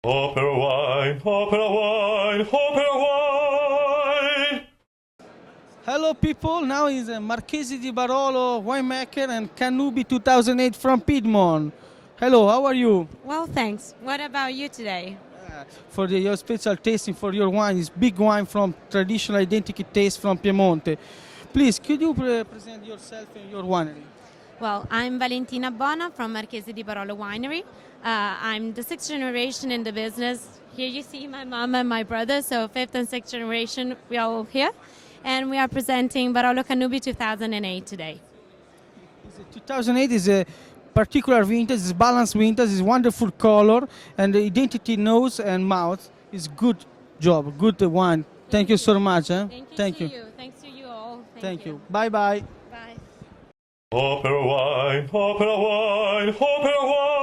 OperaWine, OperaWine, OperaWine! Hello people, now is Marchesi di Barolo winemaker and Canubi 2008 from Piedmont. Hello, how are you? Well, thanks. What about you today? For your special tasting for your wine is big wine from traditional identical taste from Piemonte. Please, could you present yourself and your winery? Well, I'm Valentina Bona from Marchesi di Barolo Winery. I'm the sixth generation in the business. Here you see my mom and my brother, so fifth and sixth generation, we are all here. And we are presenting Barolo Canubi 2008 today. 2008 is a particular vintage, it's balanced vintage, it's wonderful color, and the identity nose and mouth is good job, good wine. Thank you so much. Thank you. Thanks to you all. Thank you. Bye bye. Bye. OperaWine, OperaWine, OperaWine!